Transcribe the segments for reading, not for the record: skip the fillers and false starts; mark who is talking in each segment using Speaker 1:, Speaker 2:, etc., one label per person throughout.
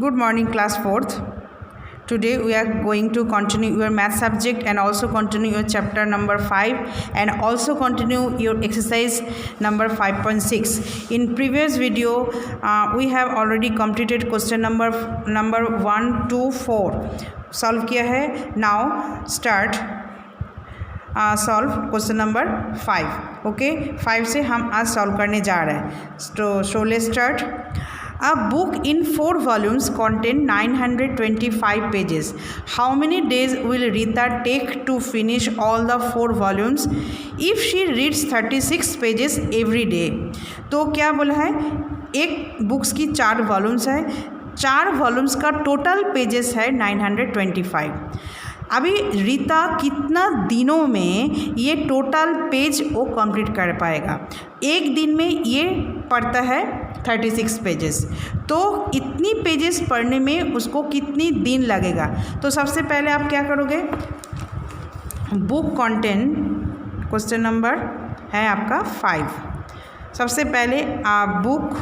Speaker 1: Good morning, class 4th. Today we are going to continue your math subject and also continue your chapter number 5 and also continue your exercise number 5.6. In previous video, we have already completed question number 1 to 4. Solve किया है. Now start solve question number 5. Okay 5 से हम आज solve करने जा रहे हैं. So let's start. A book in 4 volumes contain 925 pages. How many days will Rita take to finish all the 4 volumes if she reads 36 pages every day? तो क्या बोला है, एक बुक्स की 4 वॉल्यूम्स है, 4 वॉल्यूम्स का टोटल पेजेस है 925. अभी रीता कितना दिनों में ये टोटल पेज वो कंप्लीट कर पाएगा. एक दिन में ये पढ़ता है 36 पेजेस, तो इतनी पेजेस पढ़ने में उसको कितनी दिन लगेगा. तो सबसे पहले आप क्या करोगे, बुक कंटेंट क्वेश्चन नंबर है आपका 5. सबसे पहले आप बुक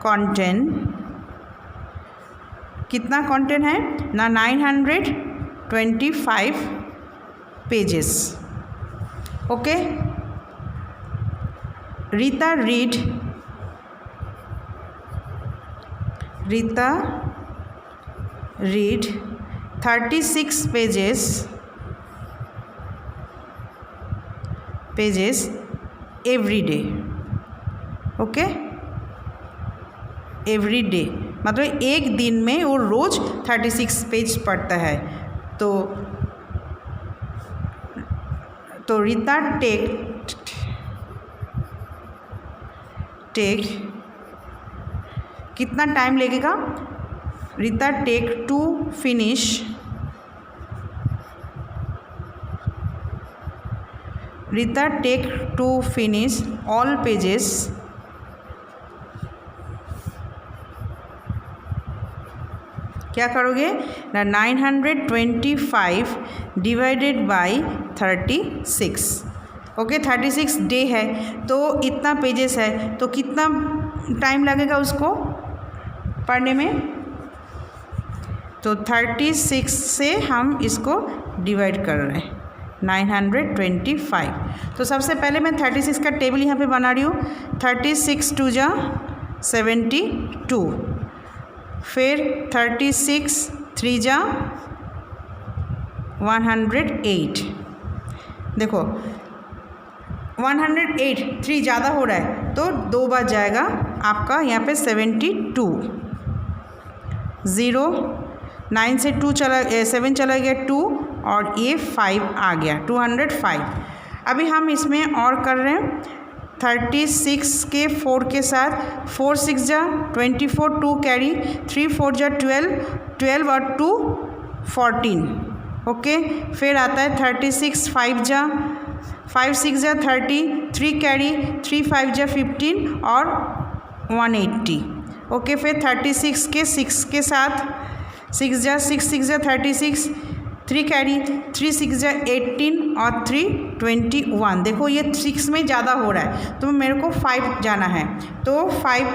Speaker 1: कंटेंट कितना कंटेंट है ना 925 pages. Okay Rita read 36 pages every day. Okay every day मतलब एक दिन में वो रोज़ 36 पेज पढ़ता है. तो रीता टेक कितना टाइम लगेगा, Rita take to finish all pages क्या करोगे ना 925 डिवाइडेड बाई 36. ओके 36 डे है तो इतना पेजेस है, तो कितना टाइम लगेगा उसको पढ़ने में. तो 36 से हम इसको डिवाइड कर रहे हैं 925. तो सबसे पहले मैं 36 का टेबल यहाँ पे बना रही हूँ. 36 2 जा 72, फिर 36 3 जा 108. देखो 108 3 ज़्यादा हो रहा है तो 2 बार जाएगा आपका यहाँ पे 72. 0 9 से 7 चला गया 2 और ये 5 आ गया 205. अभी हम इसमें और कर रहे हैं 36 के 4 के साथ 4 6 जा 24, 2 कैरी 3 4 जा 12 और 2 14. ओके फिर आता है 36 5 जा 5 6 जा 30, 3 कैरी 3 5 जा 15 और 180. ओके फिर 36 के 6 के साथ 6 जा 36, 3 कैरी 3 6 जा 18 और 3 21. देखो ये 6 में ज़्यादा हो रहा है तो मेरे को 5 जाना है, तो 5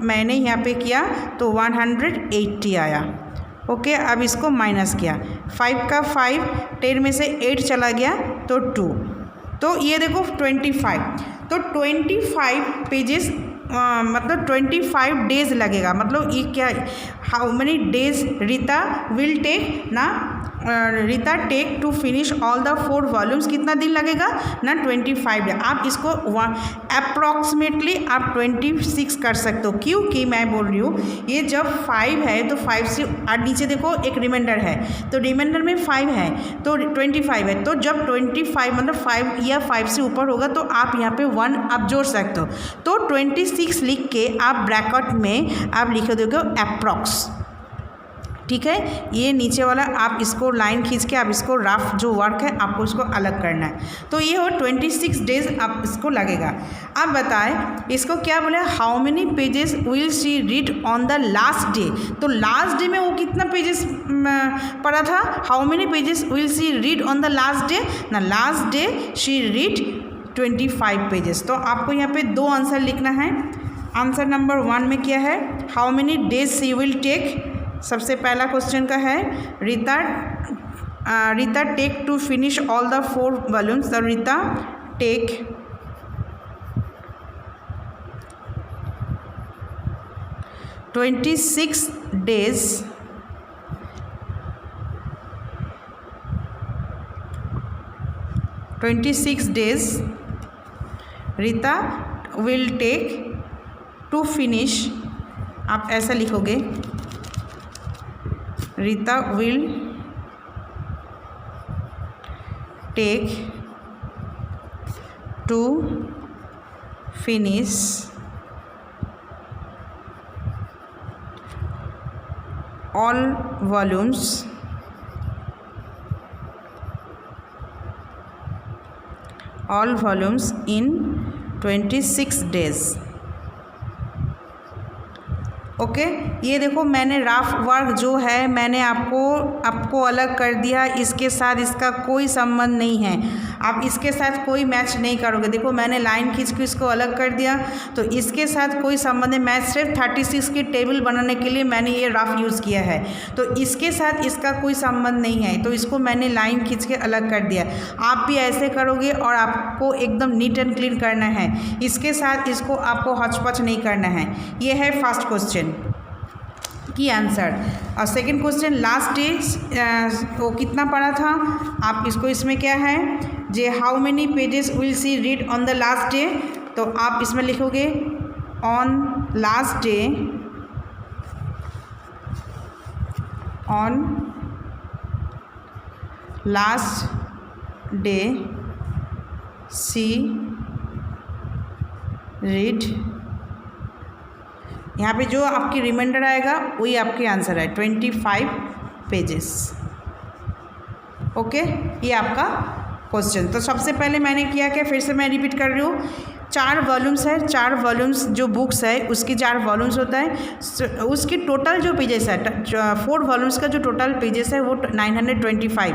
Speaker 1: मैंने यहाँ पे किया तो 180 आया. ओके अब इसको माइनस किया, 5 का 5 10 में से 8 चला गया तो 2. तो ये देखो 25. तो 25 पेजेस मतलब 25 डेज लगेगा. मतलब ये क्या, how many days Rita will take ना, Rita take to finish all the 4 volumes कितना दिन लगेगा ना 25 डे. आप इसको अप्रॉक्सीमेटली आप 26 कर सकते हो, क्योंकि मैं बोल रही हूँ ये जब 5 है तो 5 से नीचे देखो एक रिमाइंडर है, तो रिमाइंडर में 5 है तो 25 है. तो जब 25 मतलब 5 या 5 से ऊपर होगा तो आप यहाँ पे 1 आप जोड़ सकते हो. तो 26 लिख के आप ब्रैकेट में आप लिख दोगे अप्रॉक्स. ठीक है, ये नीचे वाला आप इसको लाइन खींच के आप इसको रफ जो वर्क है आपको इसको अलग करना है. तो ये हो 26 डेज आप इसको लगेगा. अब बताएं इसको क्या बोले, how many pages will she read on the last day. तो लास्ट डे में वो कितना पेजेस पढ़ा था, how many pages will she read on the last day ना, last day she read 25 pages. तो आपको यहाँ पे 2 आंसर लिखना है. आंसर नंबर 1 में क्या है, how many days she will take. सबसे पहला क्वेश्चन का है Rita take to finish all the 4 volumes. The Rita take 26 days Rita will take to finish, आप ऐसा लिखोगे, Rita will take to finish all volumes in 26 days। Okay ये देखो मैंने रफ वर्क जो है मैंने आपको अलग कर दिया, इसके साथ इसका कोई संबंध नहीं है, आप इसके साथ कोई मैच नहीं करोगे। देखो मैंने लाइन खींच के इसको अलग कर दिया, तो इसके साथ कोई संबंध नहीं, मैं सिर्फ 36 की टेबल बनाने के लिए मैंने ये रफ यूज़ किया है, तो इसके साथ इसका कोई संबंध नहीं है, तो इसको मैंने लाइन खींच के अलग कर दिया। आप भी ऐसे करोगे और आपको एकदम नीट एंड क्लीन करना है, इसके साथ इसको आपको हचपच नहीं करना है। ये है फर्स्ट क्वेश्चन की आंसर। और सेकंड क्वेश्चन लास्ट डे वो कितना पढ़ा था, आप इसको इसमें क्या है जे how many pages will she read on the last day, तो आप इसमें लिखोगे on last day she read, यहाँ पे जो आपकी रिमाइंडर आएगा वही आपके आंसर है 25 पेजेस। ओके ये आपका क्वेश्चन। तो सबसे पहले मैंने किया क्या, फिर से मैं रिपीट कर रही हूँ, 4 वॉल्यूम्स है, 4 वॉल्यूम्स जो बुक्स है उसकी 4 वॉल्यूम्स होता है, उसकी टोटल जो पेजेस है 4 वॉल्यूम्स का जो टोटल पेजेस है वो 925।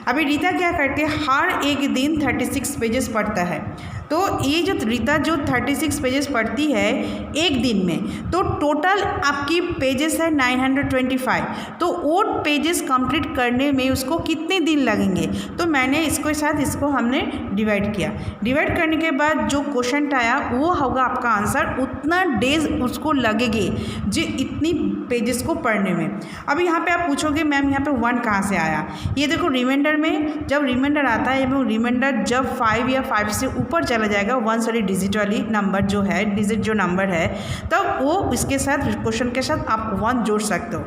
Speaker 1: अभी रीता क्या करती है, हर एक दिन 36 पेजेस पढ़ता है, तो ये जो रीता जो 36 पेजेस पढ़ती है एक दिन में, तो टोटल आपकी पेजेस है 925, तो वो पेजेस कंप्लीट करने में उसको कितने दिन लगेंगे, तो मैंने इसको साथ इसको हमने डिवाइड किया। डिवाइड करने के बाद जो क्वेश्चन आया वो होगा आपका आंसर, उतना डेज उसको लगेंगे जो इतनी पेजेस को पढ़ने में। अब यहाँ पे आप पूछोगे मैम यहाँ पे 1 कहाँ से आया, ये देखो रिमाइंडर में जब रिमाइंडर आता है वो रिमाइंडर जब 5 या 5 से ऊपर चला जाएगा, 1 वाली डिजिट वाली नंबर जो है, डिजिट जो नंबर है, तब वो इसके साथ क्वेश्चन के साथ आप 1 जोड़ सकते हो।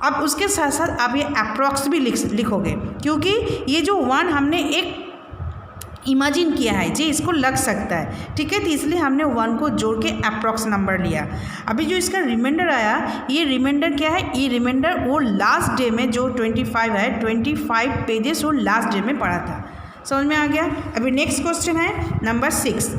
Speaker 1: अब उसके साथ साथ आप ये अप्रॉक्स भी लिखोगे, क्योंकि ये जो 1 हमने एक इमेजिन किया है जी इसको लग सकता है, ठीक है, तो इसलिए हमने 1 को जोड़ के अप्रॉक्स नंबर लिया। अभी जो इसका रिमाइंडर आया, ये रिमाइंडर क्या है, ये रिमाइंडर वो लास्ट डे में जो 25 है, 25 पेजेस वो लास्ट डे में पढ़ा था। समझ में आ गया। अभी नेक्स्ट क्वेश्चन है नंबर 6।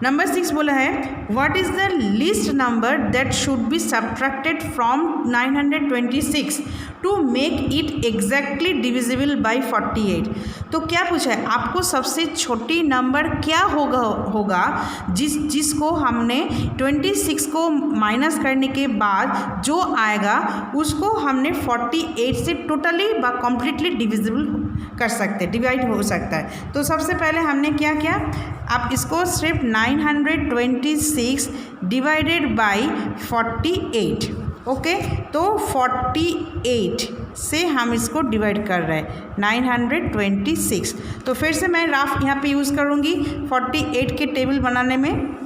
Speaker 1: नंबर 6 बोला है what is the least number that should be subtracted from 926 to make it exactly divisible by 48। तो क्या पूछा है आपको, सबसे छोटी नंबर क्या होगा जिसको हमने 26 को माइनस करने के बाद जो आएगा उसको हमने 48 से टोटली व कम्प्लीटली डिविजिबल कर सकते, डिवाइड हो सकता है। तो सबसे पहले हमने क्या किया, आप इसको सिर्फ 926 डिवाइडेड बाई 48, ओके, तो 48 से हम इसको डिवाइड कर रहे हैं 926। तो फिर से मैं राफ यहाँ पे यूज़ करूँगी 48 के टेबल बनाने में।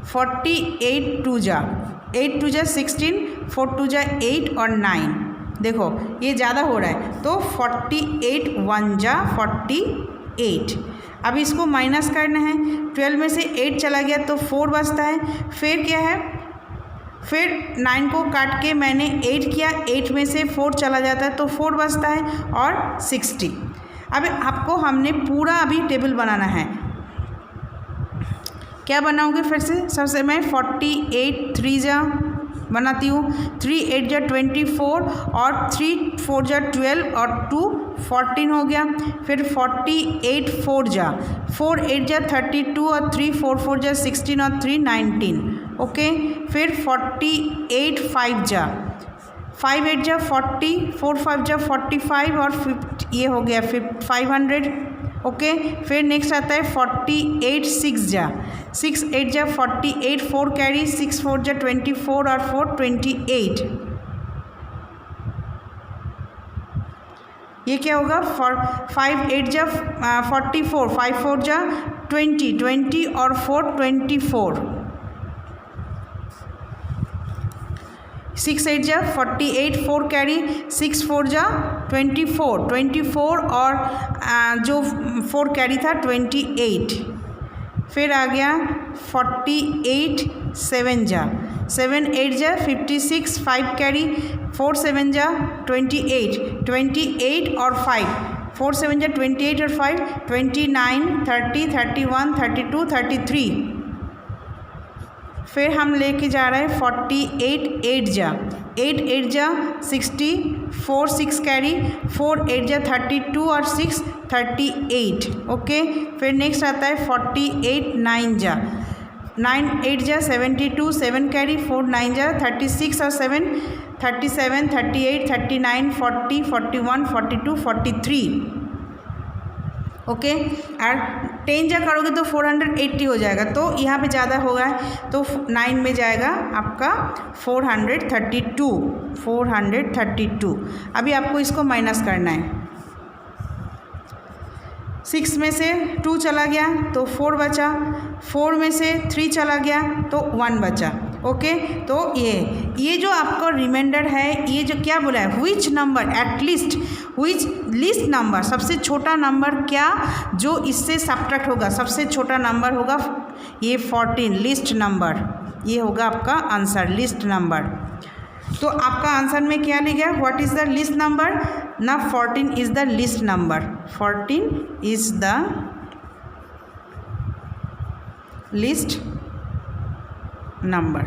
Speaker 1: 48 2 जा 8 2 जा 16, 4 2 जा 8 और 9, देखो ये ज़्यादा हो रहा है, तो 48 1 जा 48। अब इसको माइनस करना है, 12 में से 8 चला गया तो 4 बचता है। फिर क्या है, फिर 9 को काट के मैंने 8 किया, 8 में से 4 चला जाता है तो 4 बचता है और 60। अब आपको हमने पूरा अभी टेबल बनाना है। क्या बनाओगे फिर से, सबसे मैं 48 3 जा बनाती हूँ। 3 8 जा 24 और 3 4 जा 12 और 2 14 हो गया। फिर 48 4 जा 4 8 जा 32 और 3 4 4 जा 16 और 3 19। ओके, फिर 48 5 जा 5 8 जा 40, 4 5 जा 45 और ये हो गया 500। ओके, फिर नेक्स्ट आता है 48 6 जा 6 8 जा 48, 4 कैरी 6 4 जा 24 और 4 28। ये क्या होगा 5 8 जा 44, 5 4 जा 20 20 और 4 24। 6 8 जा 48, 4 कैरी 6 4 जा 24 24 और जो 4 कैरी था 28। फिर आ गया 48 7 जा 7 8 जा 56, 5 कैरी 4 7 जा 28 28 और 5 4 7 जा 28 और 5 29 30 31 32 33। फिर हम लेके जा रहे हैं 48 8 जा 8 8 जा 60, 4 6 कैरी 4 8 जा 32 और 6 38। ओके, फिर नेक्स्ट आता है 48 9 जा 9 8 जा 72, 7 कैरी 4 9 जा 36 और 7 37 38 39 40 41 42 43। ओके, और 10 जा करोगे तो 480 हो जाएगा, तो यहाँ पे ज़्यादा होगा तो 9 में जाएगा आपका 432। अभी आपको इसको माइनस करना है। 6 में से 2 चला गया तो 4 बचा, 4 में से 3 चला गया तो 1 बचा। ओके, तो ये जो आपका रिमाइंडर है, ये जो क्या बोला है, which number at least which least number, सबसे छोटा नंबर क्या जो इससे सब्ट्रैक्ट होगा, सबसे छोटा नंबर होगा ये 14 लीस्ट नंबर, ये होगा आपका आंसर लीस्ट नंबर। तो आपका आंसर में क्या लिखा है, what is the least number ना, 14 is the least number, 14 is the least number.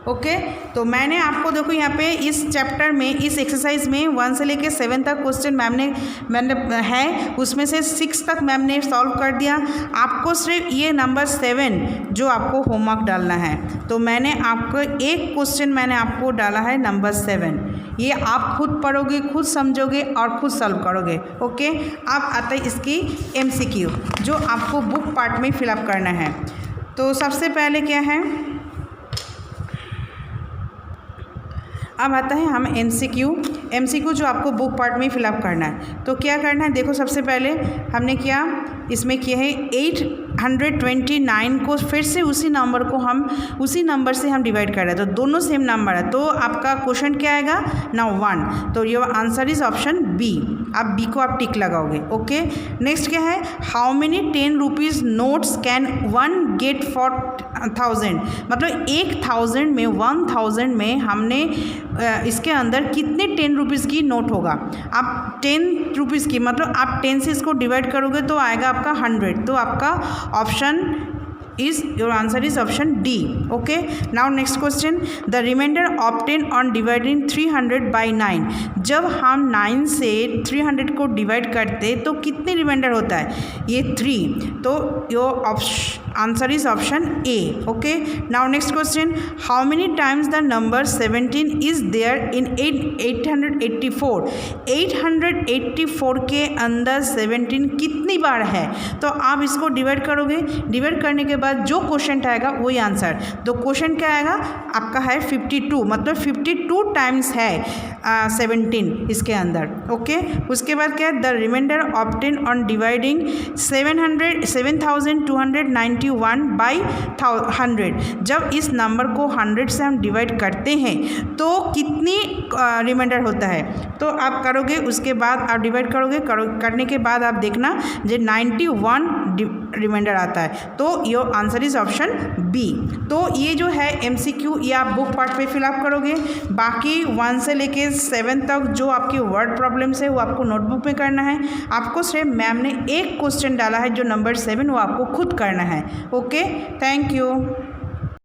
Speaker 1: Okay, तो मैंने आपको देखो यहाँ पे इस चैप्टर में इस एक्सरसाइज में 1 से लेके 7 तक क्वेश्चन मैंने है, उसमें से 6 तक मैम ने सॉल्व कर दिया। आपको सिर्फ ये नंबर 7 जो आपको होमवर्क डालना है, तो मैंने आपको एक क्वेश्चन मैंने आपको डाला है नंबर 7, ये आप खुद पढ़ोगे, खुद समझोगे और खुद सॉल्व करोगे। ओके, अब आता है इसकी MCQ जो आपको बुक पार्ट में फिलअप करना है। तो सबसे पहले क्या है, अब आता है हम MCQ जो आपको बुक पार्ट में फिलअप करना है। तो क्या करना है, देखो सबसे पहले हमने क्या इसमें किया है 829 को फिर से उसी नंबर से हम डिवाइड कर रहे हैं, तो दोनों सेम नंबर है, तो आपका क्वेश्चन क्या आएगा ना 1, तो your answer is option B. आप बी को आप टिक लगाओगे। ओके, नेक्स्ट क्या है, how many 10 rupees notes can 1 get for 1000, मतलब 1000 में 1000 में हमने इसके अंदर कितने 10 रुपीज़ की नोट होगा। आप 10 रुपीज़ की मतलब आप 10 से इसको डिवाइड करोगे तो आएगा आपका 100, तो आपका option is your answer is option D. Okay, now next question, the remainder obtained on dividing 300 by 9, जब हम 9 से 300 को डिवाइड करते तो कितनी रिमाइंडर होता है, ये 3, तो your answer is option A. Okay, now next question, how many times the number 17 is there in 884, 884 के अंदर 17 कितनी बार है, तो आप इसको डिवाइड करोगे, डिवाइड करने के बाद जो क्वेश्चन आएगा वही आंसर। तो क्वेश्चन क्या आएगा आपका है 52, मतलब 52 टाइम्स है 17 इसके अंदर। ओके, उसके बाद क्या है, the remainder obtain on dividing 7291 by 100, जब इस नंबर को 100 से हम डिवाइड करते हैं तो कितनी रिमाइंडर होता है, तो आप करोगे, उसके बाद आप डिवाइड करोगे, करने के बाद आप देखना जो 91 रिमाइंडर आता है, तो your answer is option B. तो ये जो है MCQ ये आप बुक पार्ट पे फिलअप करोगे, बाकी 1 से लेके 7 तक जो आपकी वर्ड प्रॉब्लम्स है वो आपको नोटबुक में करना है। आपको सिर्फ मैम ने एक क्वेश्चन डाला है जो नंबर 7, वो आपको खुद करना है। Okay, thank you.